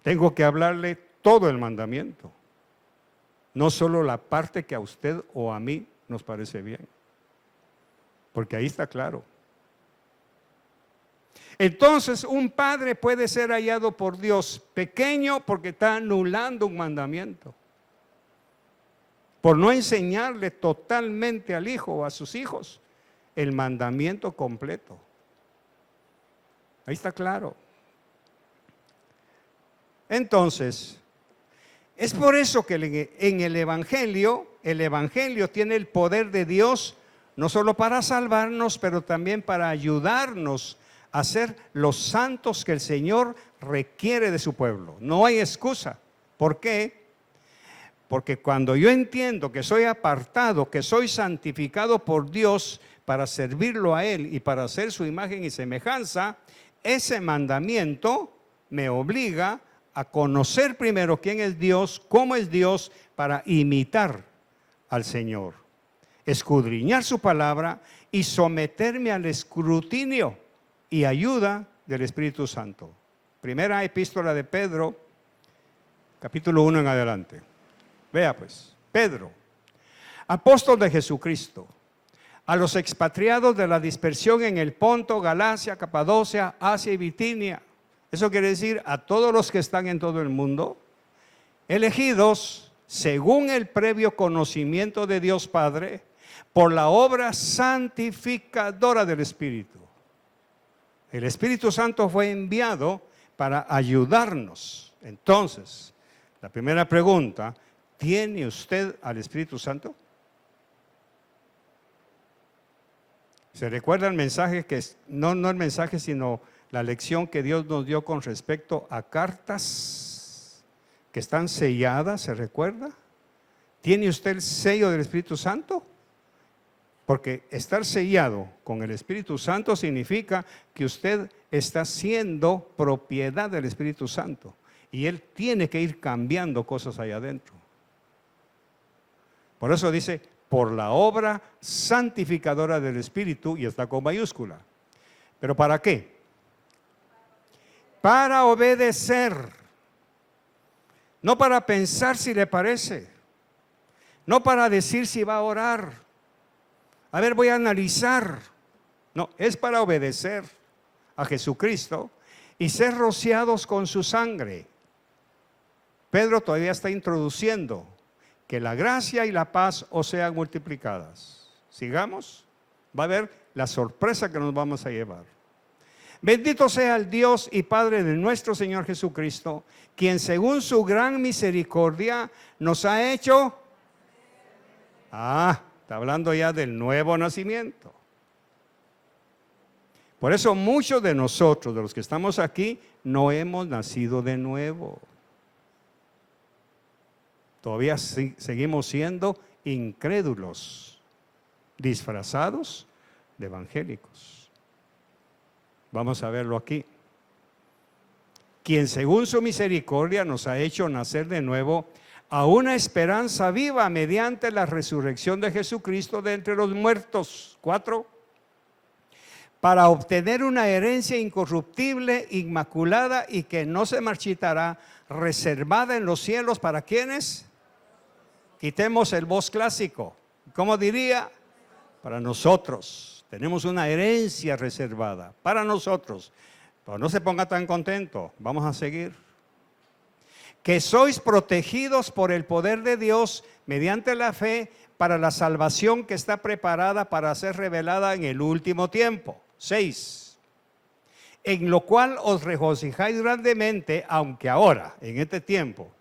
Tengo que hablarle todo el mandamiento. No solo la parte que a usted o a mí nos parece bien. Porque ahí está claro. Entonces, un padre puede ser hallado por Dios pequeño porque está anulando un mandamiento. Por no enseñarle totalmente al hijo o a sus hijos el mandamiento completo. Ahí está claro. Entonces, Es por eso que en el Evangelio tiene el poder de Dios, no solo para salvarnos, pero también para ayudarnos a ser los santos que el Señor requiere de su pueblo. No hay excusa. ¿Por qué? Porque cuando yo entiendo que soy apartado, que soy santificado por Dios para servirlo a Él y para hacer su imagen y semejanza, ese mandamiento me obliga a conocer primero quién es Dios, cómo es Dios, para imitar al Señor, escudriñar su palabra y someterme al escrutinio y ayuda del Espíritu Santo. Primera epístola de Pedro, capítulo 1 en adelante. Vea pues, Pedro, apóstol de Jesucristo, a los expatriados de la dispersión en el Ponto, Galacia, Capadocia, Asia y Bitinia. Eso quiere decir a todos los que están en todo el mundo, elegidos según el previo conocimiento de Dios Padre, por la obra santificadora del Espíritu. El Espíritu Santo fue enviado para ayudarnos. Entonces, la primera pregunta, ¿tiene usted al Espíritu Santo? ¿Se recuerda el mensaje no el mensaje, sino la lección que Dios nos dio con respecto a cartas que están selladas? ¿Se recuerda? ¿Tiene usted el sello del Espíritu Santo? Porque estar sellado con el Espíritu Santo significa que usted está siendo propiedad del Espíritu Santo y Él tiene que ir cambiando cosas allá adentro. Por eso dice, por la obra santificadora del Espíritu, y está con mayúscula. ¿Pero para qué? Para obedecer, no para pensar si le parece, no para decir si va a orar. A ver, voy a analizar. No, es para obedecer a Jesucristo y ser rociados con su sangre. Pedro todavía está introduciendo que la gracia y la paz os sean multiplicadas. Sigamos, va a ver la sorpresa que nos vamos a llevar. Bendito sea el Dios y Padre de nuestro Señor Jesucristo, quien según su gran misericordia nos ha hecho... está hablando ya del nuevo nacimiento. Por eso muchos de nosotros, de los que estamos aquí, no hemos nacido de nuevo. Todavía seguimos siendo incrédulos, disfrazados de evangélicos. Vamos a verlo aquí. Quien según su misericordia nos ha hecho nacer de nuevo a una esperanza viva mediante la resurrección de Jesucristo de entre los muertos. 4. Para obtener una herencia incorruptible, inmaculada y que no se marchitará, reservada en los cielos. ¿Para quiénes? Quitemos el voz clásico. ¿Cómo diría? Para nosotros. Tenemos una herencia reservada para nosotros. Pero no se ponga tan contento. Vamos a seguir. Que sois protegidos por el poder de Dios mediante la fe para la salvación que está preparada para ser revelada en el último tiempo. 6. En lo cual os regocijáis grandemente, aunque ahora, en este tiempo,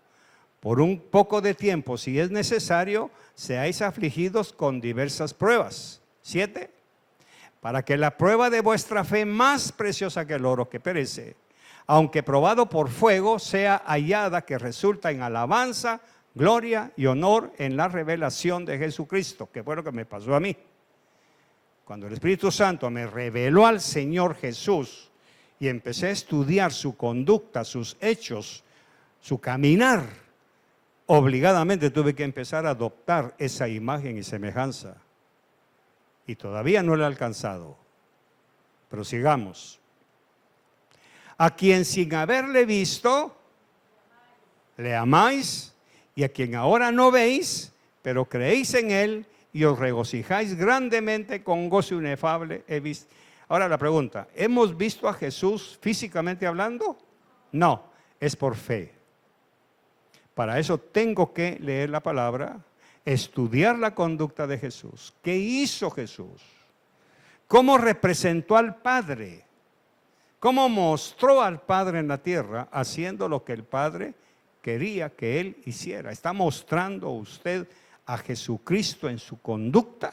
por un poco de tiempo, si es necesario, seáis afligidos con diversas pruebas. 7. Para que la prueba de vuestra fe, más preciosa que el oro que perece, aunque probado por fuego, sea hallada que resulta en alabanza, gloria y honor en la revelación de Jesucristo, que fue lo que me pasó a mí. Cuando el Espíritu Santo me reveló al Señor Jesús y empecé a estudiar su conducta, sus hechos, su caminar, obligadamente tuve que empezar a adoptar esa imagen y semejanza. Y todavía no lo he alcanzado, pero sigamos. A quien sin haberle visto, le amáis, y a quien ahora no veis, pero creéis en él y os regocijáis grandemente con gozo inefable. Ahora la pregunta, ¿hemos visto a Jesús físicamente hablando? No, es por fe. Para eso tengo que leer la palabra, estudiar la conducta de Jesús. ¿Qué hizo Jesús? ¿Cómo representó al Padre? ¿Cómo mostró al Padre en la tierra haciendo lo que el Padre quería que él hiciera. ¿Está mostrando usted a Jesucristo en su conducta?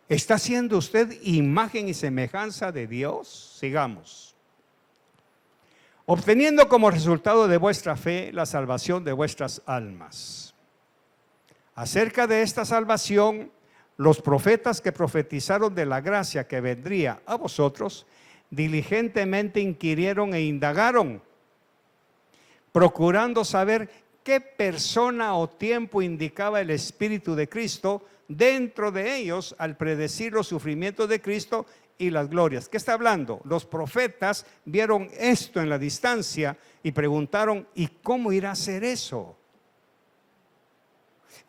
¿Está siendo usted imagen y semejanza de Dios? Sigamos. Obteniendo como resultado de vuestra fe la salvación de vuestras almas. Acerca de esta salvación, los profetas que profetizaron de la gracia que vendría a vosotros, diligentemente inquirieron e indagaron, procurando saber qué persona o tiempo indicaba el Espíritu de Cristo dentro de ellos al predecir los sufrimientos de Cristo y las glorias. ¿Qué está hablando? Los profetas vieron esto en la distancia y preguntaron, ¿y cómo irá a ser eso?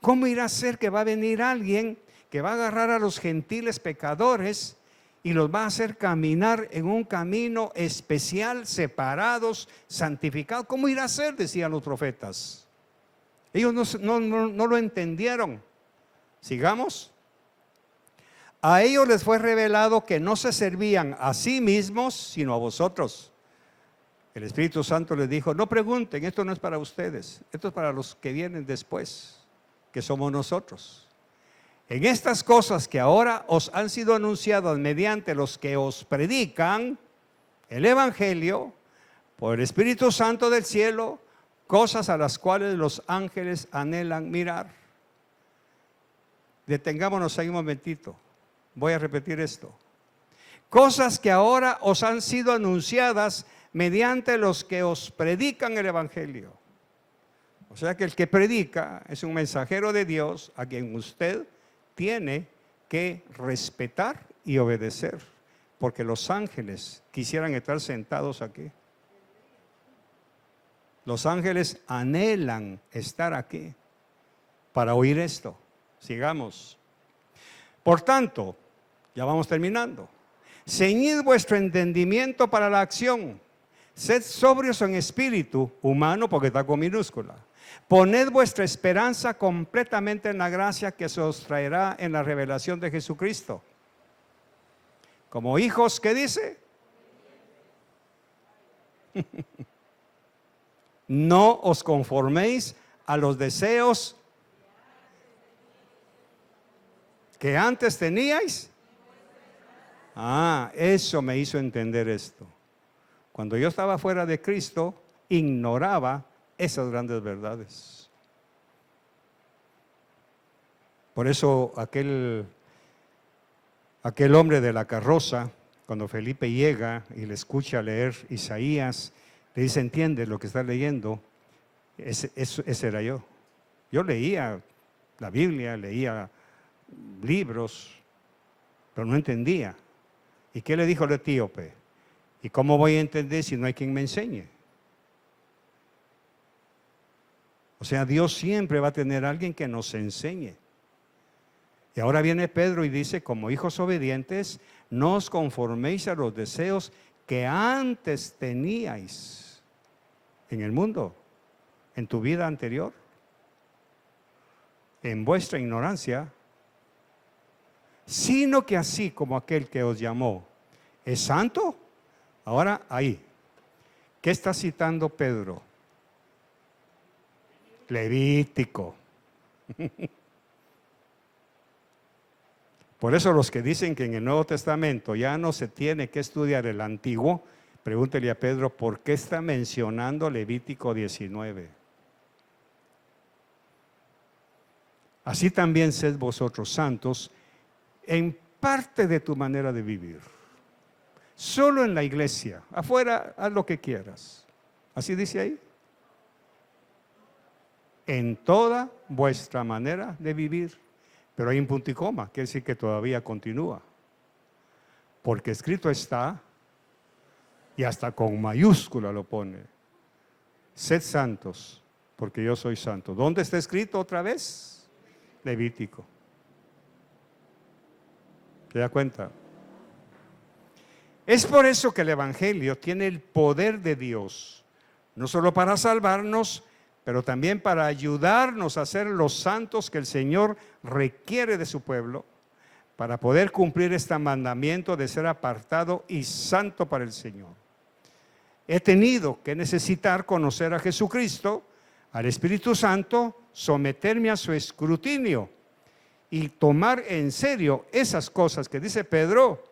¿Cómo irá a ser que va a venir alguien que va a agarrar a los gentiles pecadores y los va a hacer caminar en un camino especial, separados, santificados? ¿Cómo irá a ser? Decían los profetas. Ellos no lo entendieron. Sigamos. A ellos les fue revelado que no se servían a sí mismos, sino a vosotros. El Espíritu Santo les dijo, no pregunten, esto no es para ustedes, esto es para los que vienen después, que somos nosotros. En estas cosas que ahora os han sido anunciadas mediante los que os predican el Evangelio, por el Espíritu Santo del cielo, cosas a las cuales los ángeles anhelan mirar. Detengámonos ahí un momentito. Voy a repetir esto. Cosas que ahora os han sido anunciadas mediante los que os predican el Evangelio. O sea que el que predica es un mensajero de Dios a quien usted tiene que respetar y obedecer, porque los ángeles quisieran estar sentados aquí. Los ángeles anhelan estar aquí para oír esto. Sigamos. Por tanto, ya vamos terminando. Ceñid vuestro entendimiento para la acción. Sed sobrios en espíritu humano, porque está con minúscula. Poned vuestra esperanza completamente en la gracia que se os traerá en la revelación de Jesucristo. Como hijos, ¿qué dice? No os conforméis a los deseos que antes teníais. Eso me hizo entender esto. Cuando yo estaba fuera de Cristo, ignoraba esas grandes verdades. Por eso aquel hombre de la carroza, cuando Felipe llega y le escucha leer Isaías, le dice, ¿entiendes lo que está leyendo? Ese era yo. Yo leía la Biblia, leía libros, pero no entendía. ¿Y qué le dijo el etíope? ¿Y cómo voy a entender si no hay quien me enseñe? O sea, Dios siempre va a tener a alguien que nos enseñe. Y ahora viene Pedro y dice, como hijos obedientes, no os conforméis a los deseos que antes teníais en el mundo, en tu vida anterior, en vuestra ignorancia, sino que así como aquel que os llamó es santo. Ahora ahí, ¿qué está citando Pedro? Levítico. Por eso los que dicen que en el Nuevo Testamento ya no se tiene que estudiar el Antiguo, pregúntele a Pedro, ¿por qué está mencionando Levítico 19? Así también sed vosotros santos en parte de tu manera de vivir. Solo en la iglesia, afuera haz lo que quieras. Así dice ahí. En toda vuestra manera de vivir. Pero hay un punto y coma, quiere decir que todavía continúa. Porque escrito está, y hasta con mayúscula lo pone, sed santos, porque yo soy santo. ¿Dónde está escrito otra vez? Levítico. ¿Se da cuenta? Es por eso que el Evangelio tiene el poder de Dios, no solo para salvarnos, pero también para ayudarnos a ser los santos que el Señor requiere de su pueblo, para poder cumplir este mandamiento de ser apartado y santo para el Señor. he tenido que necesitar conocer a Jesucristo, al Espíritu Santo, someterme a su escrutinio y tomar en serio esas cosas que dice Pedro,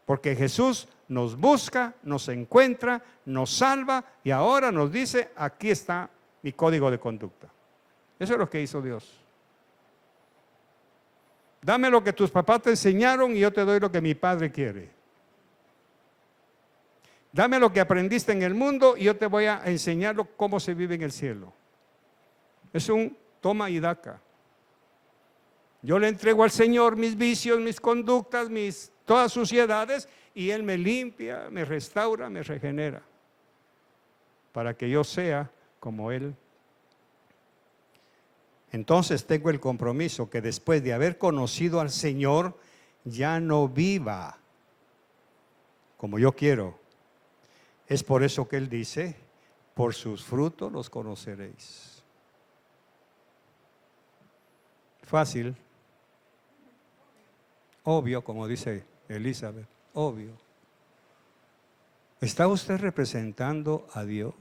porque Jesús nos busca, nos encuentra, nos salva y ahora nos dice, aquí está mi código de conducta. Eso es lo que hizo Dios. Dame lo que tus papás te enseñaron y yo te doy lo que mi Padre quiere. Dame lo que aprendiste en el mundo y yo te voy a enseñar cómo se vive en el cielo. Es un toma y daca. Yo le entrego al Señor mis vicios, mis conductas, todas suciedades, y Él me limpia, me restaura, me regenera, para que yo sea como Él. Entonces tengo el compromiso que después de haber conocido al Señor, ya no viva como yo quiero. Es por eso que Él dice, por sus frutos los conoceréis. Fácil. Obvio, como dice Elizabeth, obvio. ¿Está usted representando a Dios?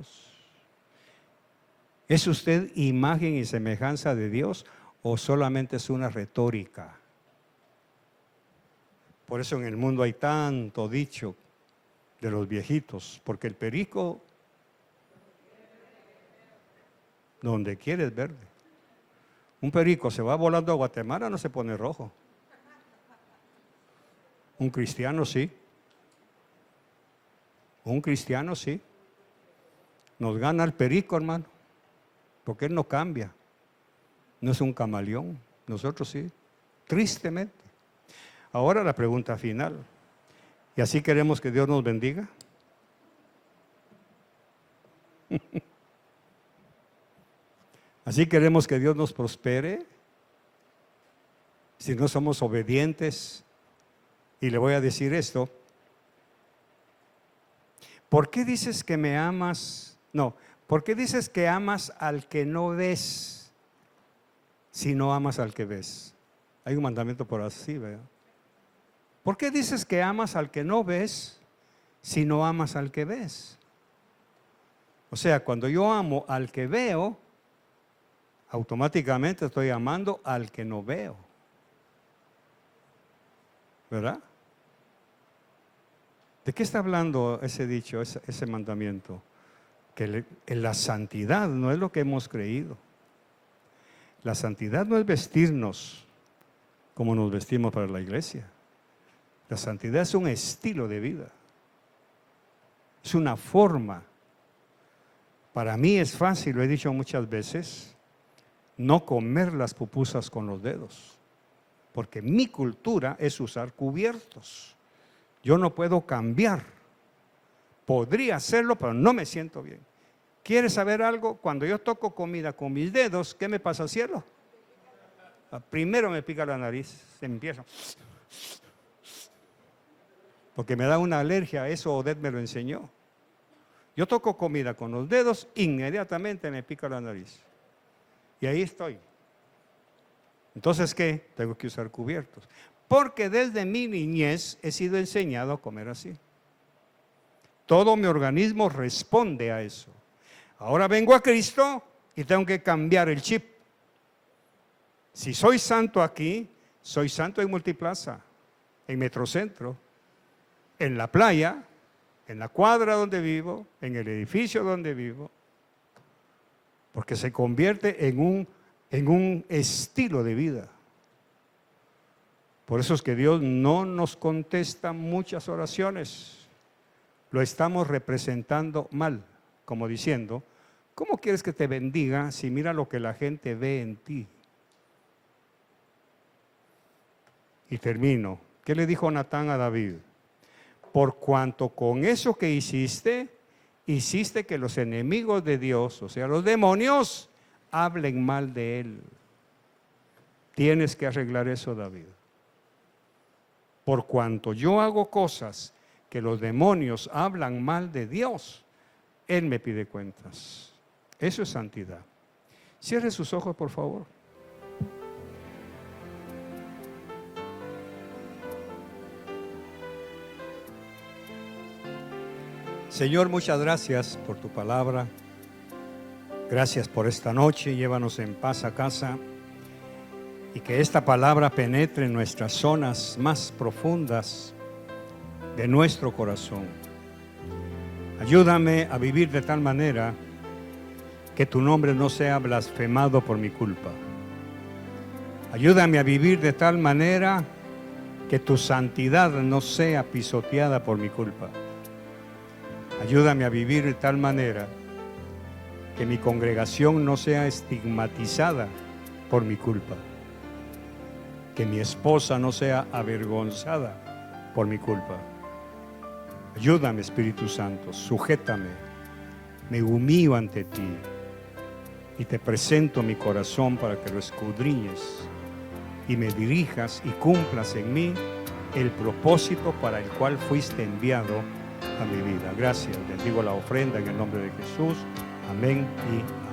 ¿Es usted imagen y semejanza de Dios o solamente es una retórica? Por eso en el mundo hay tanto dicho de los viejitos, porque el perico donde quiere es verde. Un perico se va volando a Guatemala, no se pone rojo. Un cristiano sí. Un cristiano sí. Nos gana el perico, hermano, porque él no cambia. No es un camaleón. Nosotros sí, tristemente. Ahora la pregunta final. ¿Y así queremos que Dios nos bendiga? ¿Así queremos que Dios nos prospere? Si no somos obedientes. Y le voy a decir esto. ¿Por qué dices que me amas? No, ¿por qué dices que amas al que no ves si no amas al que ves? Hay un mandamiento por así, ¿verdad? ¿Por qué dices que amas al que no ves si no amas al que ves? O sea, cuando yo amo al que veo, automáticamente estoy amando al que no veo. ¿Verdad? ¿De qué está hablando ese dicho, ese mandamiento? Que la santidad no es lo que hemos creído. La santidad no es vestirnos como nos vestimos para la iglesia. La santidad es un estilo de vida. Es una forma. Para mí es fácil, lo he dicho muchas veces, no comer las pupusas con los dedos. Porque mi cultura es usar cubiertos. Yo no puedo cambiar. Podría hacerlo, pero no me siento bien. ¿Quieres saber algo? Cuando yo toco comida con mis dedos, ¿qué me pasa al cielo? Primero me pica la nariz, se empieza. Porque me da una alergia, eso Odette me lo enseñó. Yo toco comida con los dedos, inmediatamente me pica la nariz. Y ahí estoy. Entonces, ¿qué? Tengo que usar cubiertos. Porque desde mi niñez he sido enseñado a comer así. Todo mi organismo responde a eso. Ahora vengo a Cristo y tengo que cambiar el chip. Si soy santo aquí, soy santo en Multiplaza, en Metrocentro, en la playa, en la cuadra donde vivo, en el edificio donde vivo. Porque se convierte en un estilo de vida. Por eso es que Dios no nos contesta muchas oraciones. Lo estamos representando mal, como diciendo, ¿cómo quieres que te bendiga si mira lo que la gente ve en ti? Y termino. ¿Qué le dijo Natán a David? Por cuanto con eso que hiciste que los enemigos de Dios, o sea, los demonios, hablen mal de él. Tienes que arreglar eso, David. Por cuanto yo hago cosas que los demonios hablan mal de Dios, Él me pide cuentas. Eso es santidad. Cierre sus ojos, por favor. Señor, muchas gracias por tu palabra. Gracias por esta noche. Llévanos en paz a casa y que esta palabra penetre en nuestras zonas más profundas de nuestro corazón. Ayúdame a vivir de tal manera que tu nombre no sea blasfemado por mi culpa. Ayúdame a vivir de tal manera que tu santidad no sea pisoteada por mi culpa. Ayúdame a vivir de tal manera que mi congregación no sea estigmatizada por mi culpa. Que mi esposa no sea avergonzada por mi culpa. Ayúdame, Espíritu Santo, sujétame, me humillo ante ti y te presento mi corazón para que lo escudriñes y me dirijas y cumplas en mí el propósito para el cual fuiste enviado a mi vida. Gracias, bendigo la ofrenda en el nombre de Jesús. Amén y amén.